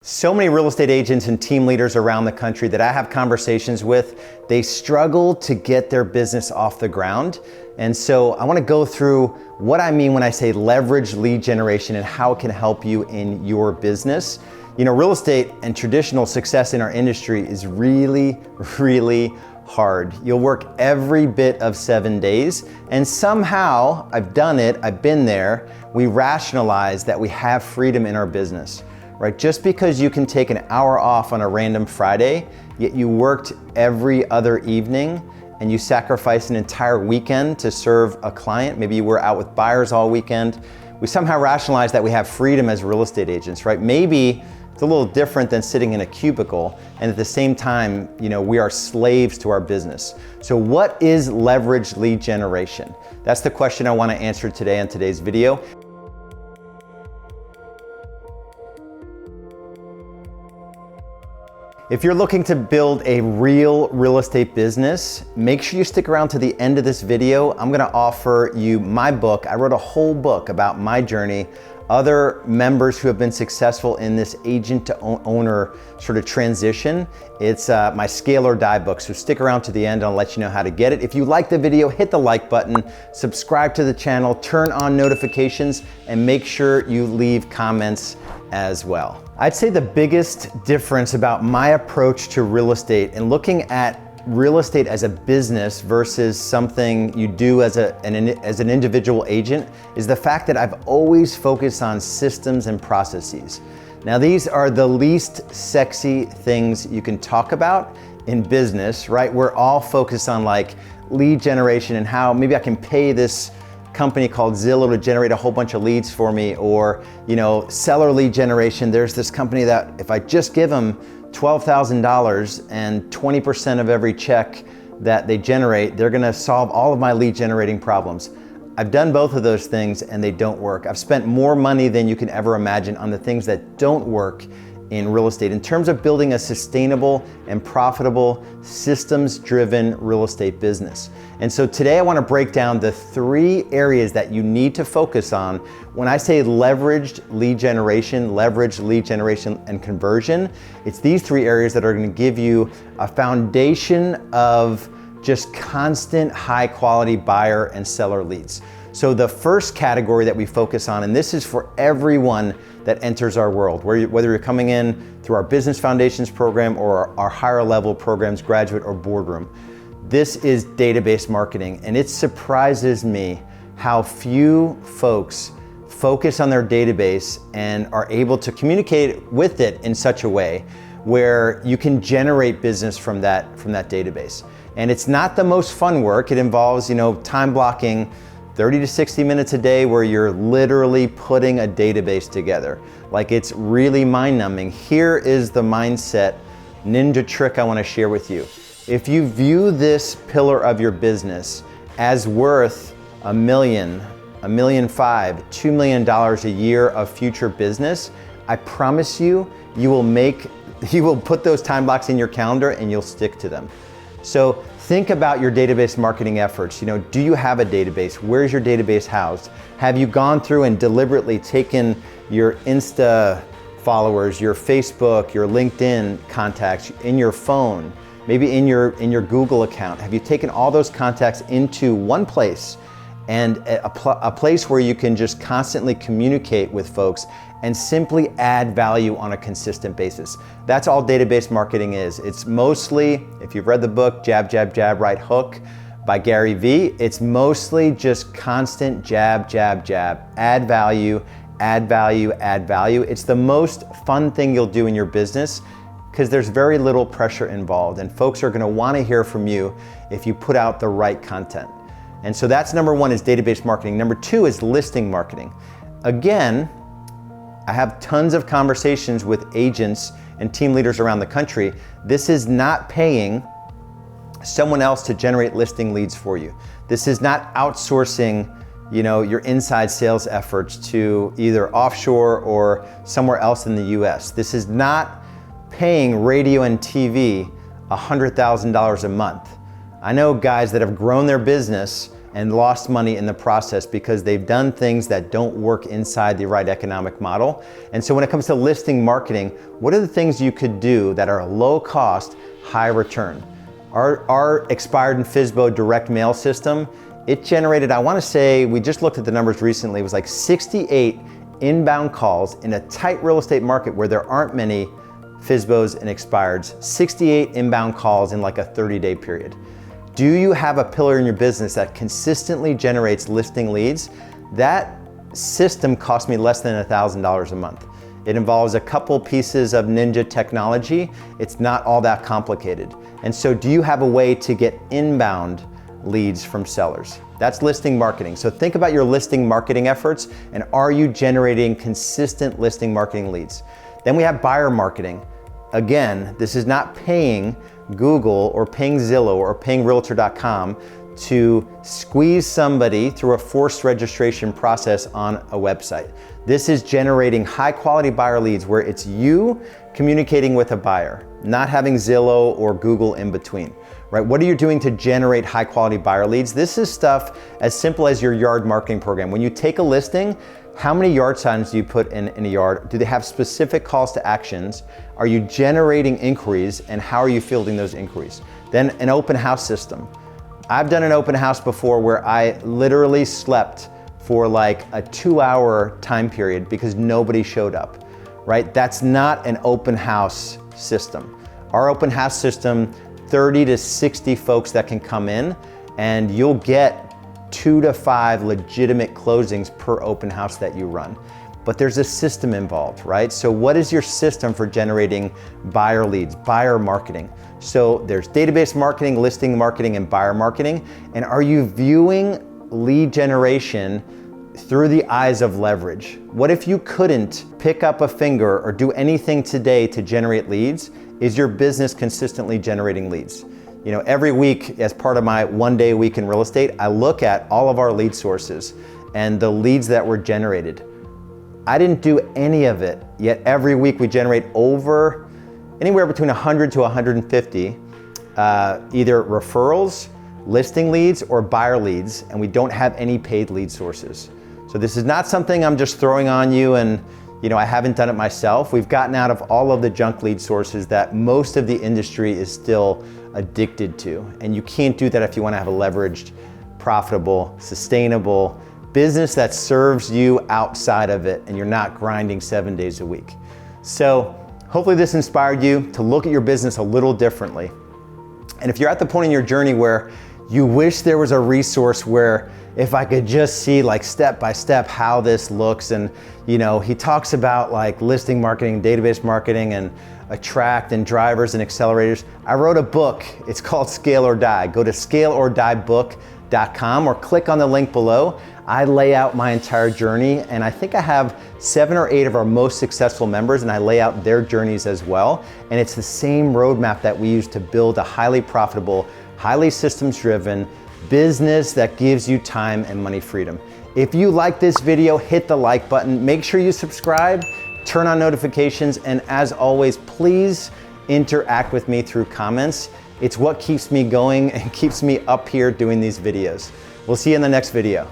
So many real estate agents and team leaders around the country that I have conversations with, they struggle to get their business off the ground. And so I want to go through what I mean when I say leverage lead generation and how it can help you in your business. You know, real estate and traditional success in our industry is really hard. You'll work every bit of 7 days, and somehow, I've done it, I've been there, we rationalize that we have freedom in our business. Right? Just because you can take an hour off on a random Friday, yet you worked every other evening and you sacrificed an entire weekend to serve a client, maybe you were out with buyers all weekend, we somehow rationalize that we have freedom as real estate agents, right? Maybe it's a little different than sitting in a cubicle, and at the same time, you know, we are slaves to our business. So what is leverage lead generation? That's the question I want to answer today in today's video. If you're looking to build a real estate business, make sure you stick around to the end of this video. I'm gonna offer you my book. I wrote a whole book about my journey, other members who have been successful in this agent to owner sort of transition. It's my Scale or Die book, so stick around to the end and I'll let you know how to get it. If you like the video, hit the like button, subscribe to the channel, turn on notifications, and make sure you leave comments as well. I'd say the biggest difference about my approach to real estate and looking at real estate as a business versus something you do as an individual agent is the fact that I've always focused on systems and processes. Now, these are the least sexy things you can talk about in business, right? We're all focused on like lead generation and how maybe I can pay this company called Zillow to generate a whole bunch of leads for me, or, you know, seller lead generation. There's this company that if I just give them $12,000 and 20% of every check that they generate, they're gonna solve all of my lead generating problems. I've done both of those things and they don't work. I've spent more money than you can ever imagine on the things that don't work in real estate in terms of building a sustainable and profitable systems-driven real estate business. And so today I want to break down the 3 areas that you need to focus on when I say leveraged lead generation, and conversion. It's these 3 areas that are going to give you a foundation of just constant high quality buyer and seller leads. So the first category that we focus on, and this is for everyone that enters our world, whether you're coming in through our Business Foundations program or our higher level programs, graduate or boardroom, this is database marketing. And it surprises me how few folks focus on their database and are able to communicate with it in such a way where you can generate business from that database. And it's not the most fun work. It involves, you know, time blocking 30 to 60 minutes a day where you're literally putting a database together. Like, it's really mind-numbing. Here is the mindset ninja trick I want to share with you. If you view this pillar of your business as worth $1 million, $1.5 million, $2 million a year of future business, I promise you, you will put those time blocks in your calendar and you'll stick to them. So think about your database marketing efforts. You know, do you have a database? Where's your database housed? Have you gone through and deliberately taken your Insta followers, your Facebook, your LinkedIn contacts in your phone, maybe in your Google account? Have you taken all those contacts into one place and a place where you can just constantly communicate with folks and simply add value on a consistent basis? That's all database marketing is. It's mostly, if you've read the book, Jab, Jab, Jab, Right Hook by Gary Vee, it's mostly just constant jab, jab, jab, add value, add value, add value. It's the most fun thing you'll do in your business because there's very little pressure involved, and folks are gonna wanna hear from you if you put out the right content. And so that's number 1 is database marketing. Number 2 is listing marketing. Again, I have tons of conversations with agents and team leaders around the country. This is not paying someone else to generate listing leads for you. This is not outsourcing, you know, your inside sales efforts to either offshore or somewhere else in the US. This is not paying radio and TV $100,000 a month. I know guys that have grown their business and lost money in the process because they've done things that don't work inside the right economic model. And so when it comes to listing marketing, what are the things you could do that are low cost, high return? Our expired and FSBO direct mail system, it generated, I want to say, we just looked at the numbers recently, it was like 68 inbound calls in a tight real estate market where there aren't many FSBOs and expireds, 68 inbound calls in like a 30-day period. Do you have a pillar in your business that consistently generates listing leads? That system cost me less than $1,000 a month. It involves a couple pieces of ninja technology. It's not all that complicated. And so do you have a way to get inbound leads from sellers? That's listing marketing. So think about your listing marketing efforts, and are you generating consistent listing marketing leads? Then we have buyer marketing. Again, this is not paying Google or paying Zillow or paying Realtor.com to squeeze somebody through a forced registration process on a website. This is generating high quality buyer leads where it's you communicating with a buyer, not having Zillow or Google in between, right? What are you doing to generate high quality buyer leads? This is stuff as simple as your yard marketing program. When you take a listing, how many yard signs do you put in a yard? Do they have specific calls to actions? Are you generating inquiries, and how are you fielding those inquiries? Then an open house system. I've done an open house before where I literally slept for like a 2-hour time period because nobody showed up, right? That's not an open house system. Our open house system, 30 to 60 folks that can come in, and you'll get 2 to 5 legitimate closings per open house that you run. But there's a system involved, right? So what is your system for generating buyer leads, buyer marketing? So there's database marketing, listing marketing, and buyer marketing. And are you viewing lead generation through the eyes of leverage? What if you couldn't pick up a finger or do anything today to generate leads? Is your business consistently generating leads? You know, every week as part of my 1 day a week in real estate, I look at all of our lead sources and the leads that were generated. I didn't do any of it, yet every week we generate over anywhere between 100 to 150 either referrals, listing leads, or buyer leads, and we don't have any paid lead sources. So this is not something I'm just throwing on you and I haven't done it myself. We've gotten out of all of the junk lead sources that most of the industry is still addicted to. And you can't do that if you want to have a leveraged, profitable, sustainable business that serves you outside of it and you're not grinding 7 days a week. So hopefully this inspired you to look at your business a little differently. And if you're at the point in your journey where you wish there was a resource where if I could just see like step by step how this looks, and he talks about like listing marketing, database marketing, and attract and drivers and accelerators. I wrote a book, it's called Scale or Die. Go to scaleorddiebook.com or click on the link below. I lay out my entire journey, and I think I have 7 or 8 of our most successful members, and I lay out their journeys as well. And it's the same roadmap that we use to build a highly profitable, highly systems-driven business that gives you time and money freedom. If you like this video, hit the like button. Make sure you subscribe, turn on notifications, and as always, please interact with me through comments. It's what keeps me going and keeps me up here doing these videos. We'll see you in the next video.